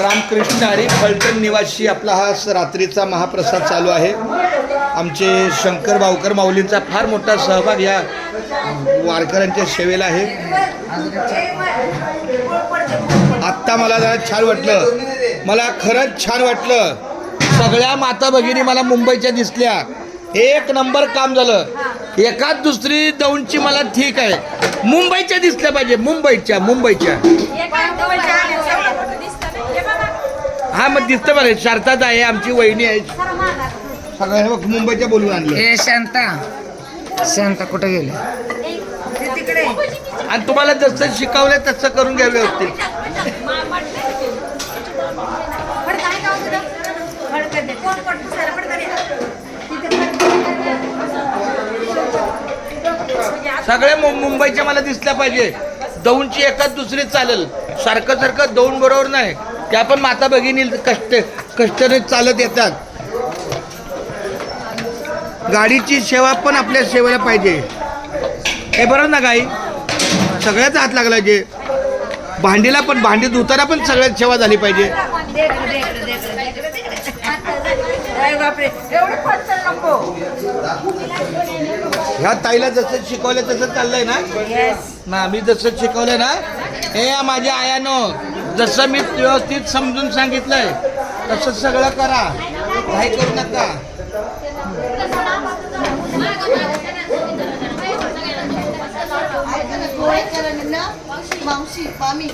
रामकृष्ण हरी फलटण निवासी आपला हा रात्रीचा महाप्रसाद चालू आहे. आमचे शंकर बावकर माऊलींचा फार मोठा सहभाग या वारकऱ्यांच्या सेवेला आहे. आत्ता मला जरा छान वाटलं, मला खरंच छान वाटलं. सगळ्या माता भगिनी मला मुंबईच्या दिसल्या. एक नंबर काम झालं. एकाच दुसरी दौंडची मला ठीक आहे, मुंबईच्या दिसल्या पाहिजे. मुंबईच्या हा मग दिसतं बरं. शारदाच आहे, आमची वहिनी आहे, सगळ्यांना मुंबईच्या बोलून आणले. शांता कुठे गेले? आणि तुम्हाला जसं शिकवलं तसं करून घ्या व्यवस्थित. सगळे मुंबईच्या मला दिसल्या पाहिजे. दौंडची एकाच दुसरी चालेल, सारखं दौंड बरोबर नाही. त्या पण माता भगिनी कष्टाने चालत येतात. गाडीची सेवा पण आपल्या सेवेला पाहिजे. हे बरोबर ना गाई? सगळ्याच हात लागला. जे भांडीला पण, भांडी धुताना पण सगळ्यात सेवा झाली पाहिजे. ह्या ताईला जसं शिकवलं तसं चाललंय ना मी जसं शिकवलं ना, हे माझ्या आयानं जसं मी व्यवस्थित समजून सांगितलंय तसं सगळं करा, काही करू नका. मावशी मामी